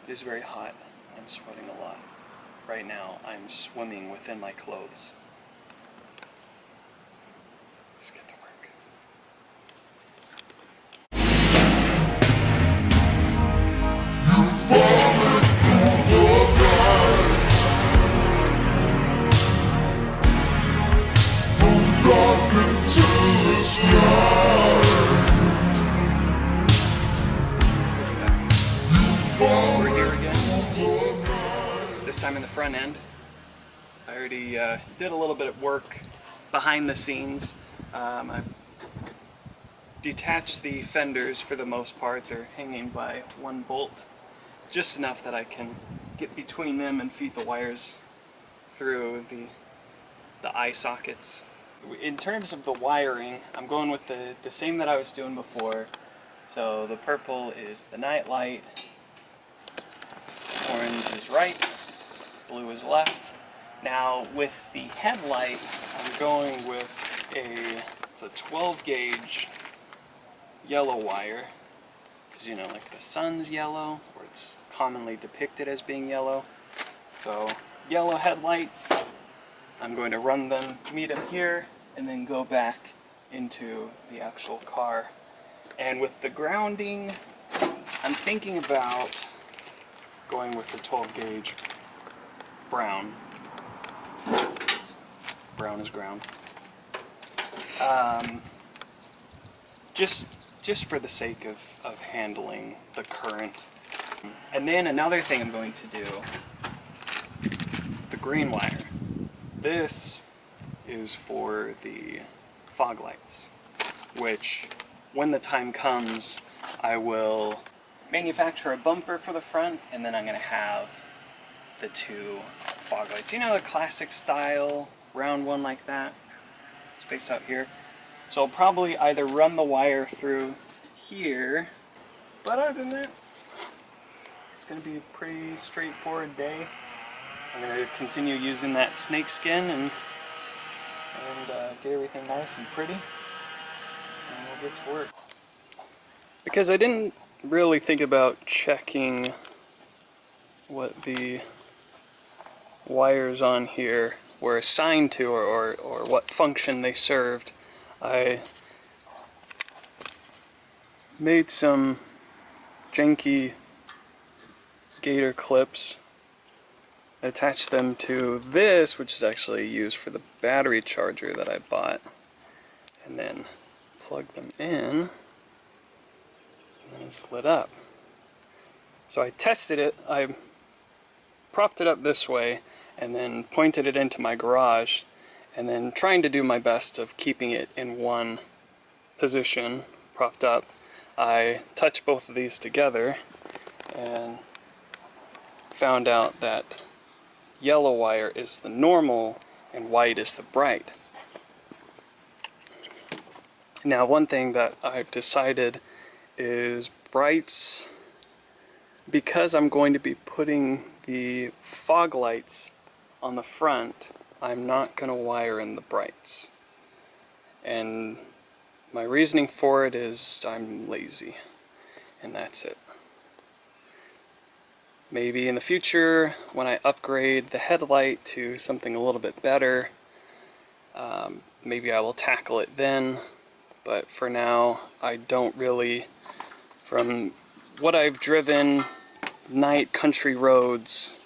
It is very hot. I'm sweating a lot. Right now, I'm swimming within my clothes. Let's get to work. We're here again. This time in the front end. I already did a little bit of work behind the scenes. I detached the fenders for the most part. They're hanging by one bolt, just enough that I can get between them and feed the wires through the eye sockets. In terms of the wiring, I'm going with the same that I was doing before. So the purple is the night light, orange is right, blue is left. Now with the headlight, I'm going with it's a 12 gauge yellow wire, because you know, like the sun's yellow, or it's commonly depicted as being yellow. So yellow headlights, I'm going to run them, meet them here, and then go back into the actual car. And with the grounding, I'm thinking about going with the 12 gauge brown. Brown is ground. Just for the sake of handling the current. And then another thing I'm going to do, the green wire. This is for the fog lights, which when the time comes, I will manufacture a bumper for the front, and then I'm going to have the two fog lights. You know, the classic style round one like that, spaced out here. So I'll probably either run the wire through here, but other than that, it's going to be a pretty straightforward day. I'm going to continue using that snake skin and get everything nice and pretty, and we'll get to work. Because I didn't really think about checking what the wires on here were assigned to, or what function they served. I made some janky gator clips, attached them to this, which is actually used for the battery charger that I bought, and then plugged them in, and then it's lit up. So I tested it, I propped it up this way, and then pointed it into my garage, and then trying to do my best of keeping it in one position, propped up, I touched both of these together and found out that yellow wire is the normal and white is the bright. Now, one thing that I've decided is brights, because I'm going to be putting the fog lights on the front, I'm not going to wire in the brights. And my reasoning for it is I'm lazy, and that's it. Maybe in the future, when I upgrade the headlight to something a little bit better, maybe I will tackle it then. But for now, I don't really, from what I've driven, night country roads,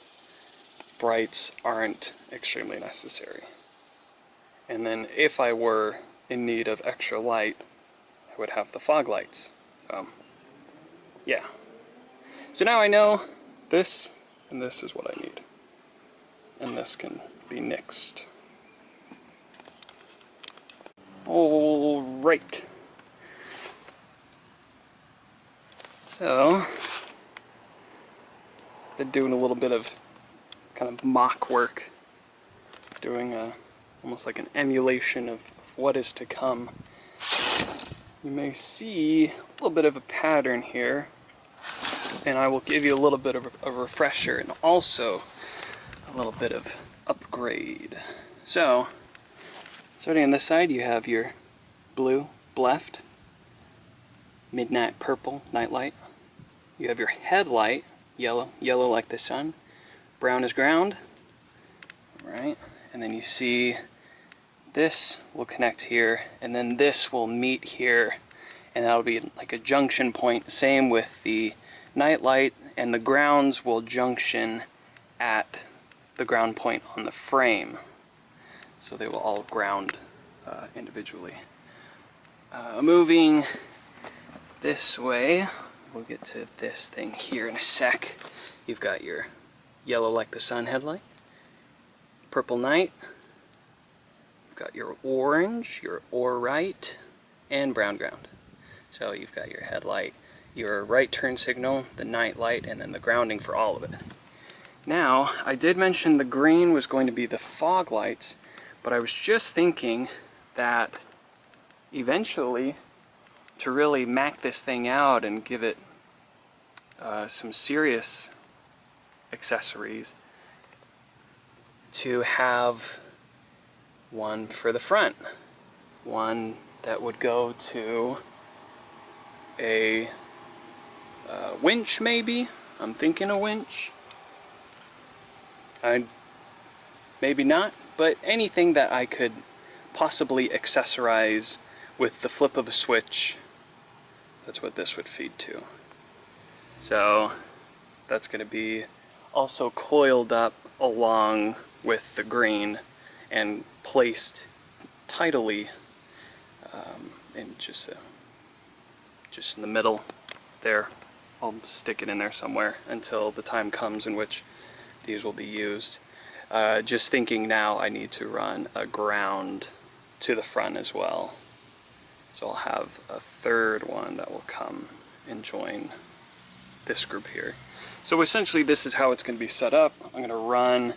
brights aren't extremely necessary. And then if I were in need of extra light, I would have the fog lights. So, yeah. So now I know this, and this is what I need. And this can be nixed. Alright. So, been doing a little bit of kind of mock work, doing almost like an emulation of what is to come. You may see a little bit of a pattern here, and I will give you a little bit of a refresher and also a little bit of upgrade. So, starting on this side, you have your blue left, midnight purple nightlight. You have your headlight, yellow like the sun. Brown is ground. Right, and then you see this will connect here, and then this will meet here, and that'll be like a junction point. Same with the night light, and the grounds will junction at the ground point on the frame. So they will all ground individually. Moving this way, we'll get to this thing here in a sec. You've got your yellow like the sun headlight, purple night, you've got your orange, your orite, and brown ground. So you've got your headlight, your right turn signal, the night light, and then the grounding for all of it. Now, I did mention the green was going to be the fog lights, but I was just thinking that eventually, to really mac this thing out and give it some serious accessories, to have one for the front, one that would go to a winch maybe. I'm thinking a winch. Maybe not, but anything that I could possibly accessorize with the flip of a switch. That's what this would feed to. So that's going to be also coiled up along with the green and placed tidily in just in the middle there. I'll stick it in there somewhere until the time comes in which these will be used. Just thinking now, I need to run a ground to the front as well. So I'll have a third one that will come and join this group here. So essentially this is how it's going to be set up. I'm going to run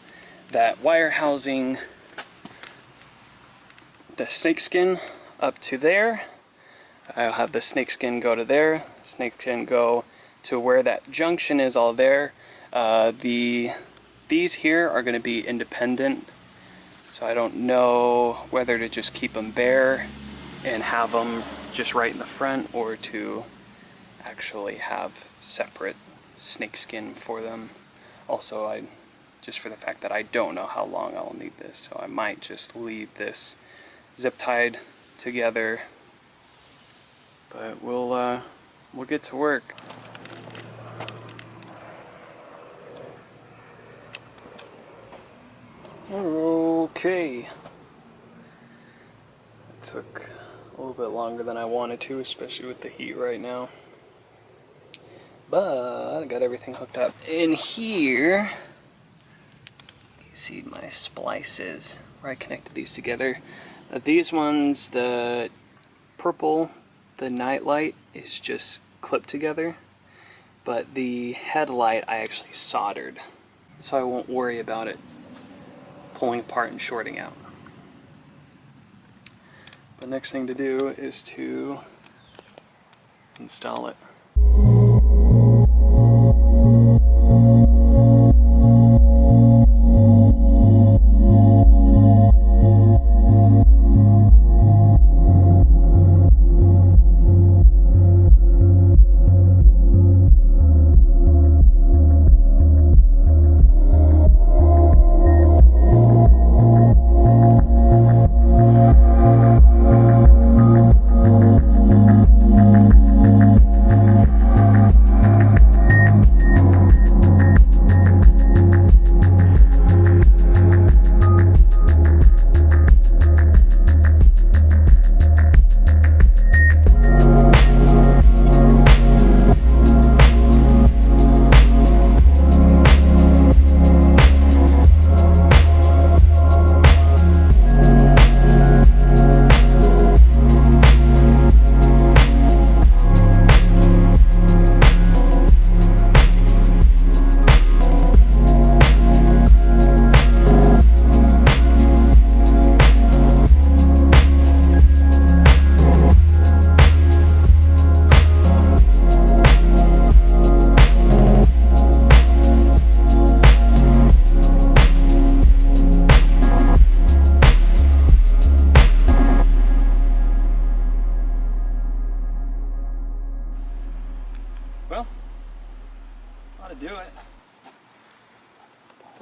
that wire housing, the snakeskin up to there. I'll have the snakeskin go to there, snakeskin go to where that junction is all there. These here are going to be independent, so I don't know whether to just keep them bare and have them just right in the front, or to actually have separate snakeskin for them. Also, just for the fact that I don't know how long I'll need this, so I might just leave this zip tied together. But we'll get to work. Okay. That took a little bit longer than I wanted to, especially with the heat right now. But I got everything hooked up. In here, you see my splices where I connected these together. These ones, the purple, the night light is just clipped together, but the headlight I actually soldered, so I won't worry about it pulling apart and shorting out. The next thing to do is to install it.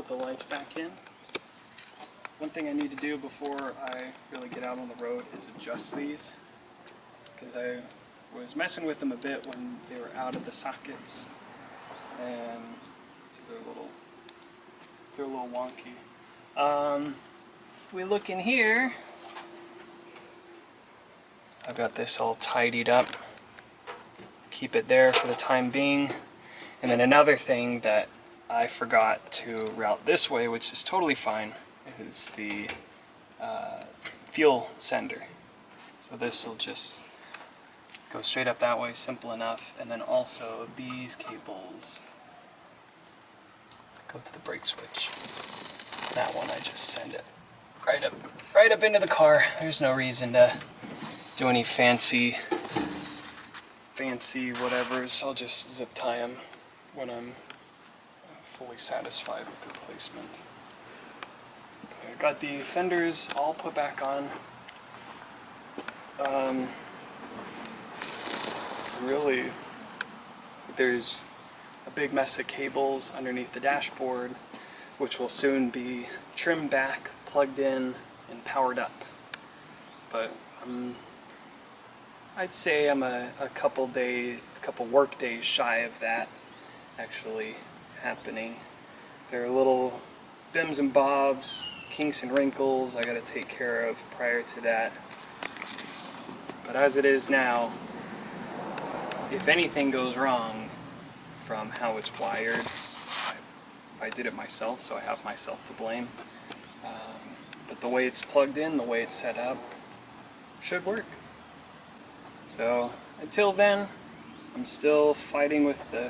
the lights back in. One thing I need to do before I really get out on the road is adjust these, because I was messing with them a bit when they were out of the sockets, and so they're a little wonky. We look in here. I've got this all tidied up. Keep it there for the time being. And then another thing that I forgot to route this way, which is totally fine, is the fuel sender. So this will just go straight up that way, simple enough. And then also these cables go to the brake switch. That one I just send it right up into the car. There's no reason to do any fancy whatevers. I'll just zip tie them when I'm fully satisfied with the placement. Okay, I got the fenders all put back on. Really, there's a big mess of cables underneath the dashboard, which will soon be trimmed back, plugged in, and powered up. But I'd say I'm a couple work days shy of that actually happening. There are little bims and bobs, kinks and wrinkles I gotta take care of prior to that. But as it is now, if anything goes wrong from how it's wired, I did it myself, so I have myself to blame. But the way it's plugged in, the way it's set up, should work. So until then, I'm still fighting with the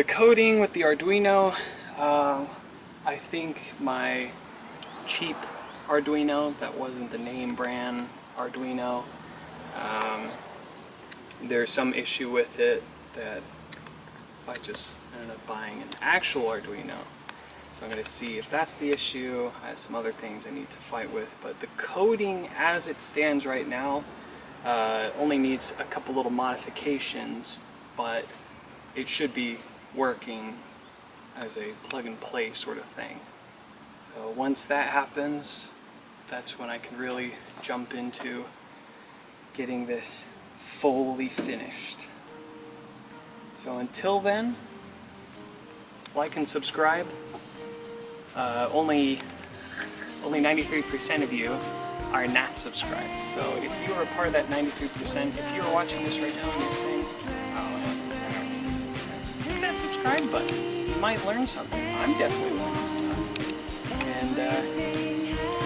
coding with the Arduino. I think my cheap Arduino, that wasn't the name brand Arduino, there's some issue with it that I just ended up buying an actual Arduino. So I'm going to see if that's the issue. I have some other things I need to fight with, but the coding as it stands right now only needs a couple little modifications, but it should be working as a plug-and-play sort of thing. So once that happens, that's when I can really jump into getting this fully finished. So until then, like and subscribe. Only 93% of you are not subscribed. So if you are a part of that 93%, if you are watching this right now and you're saying, oh, hit that subscribe button. You might learn something. I'm definitely learning stuff. And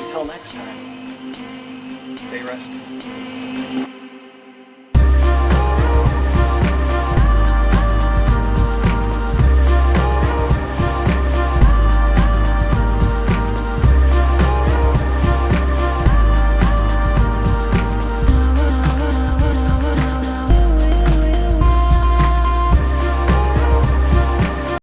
until next time, stay rusty.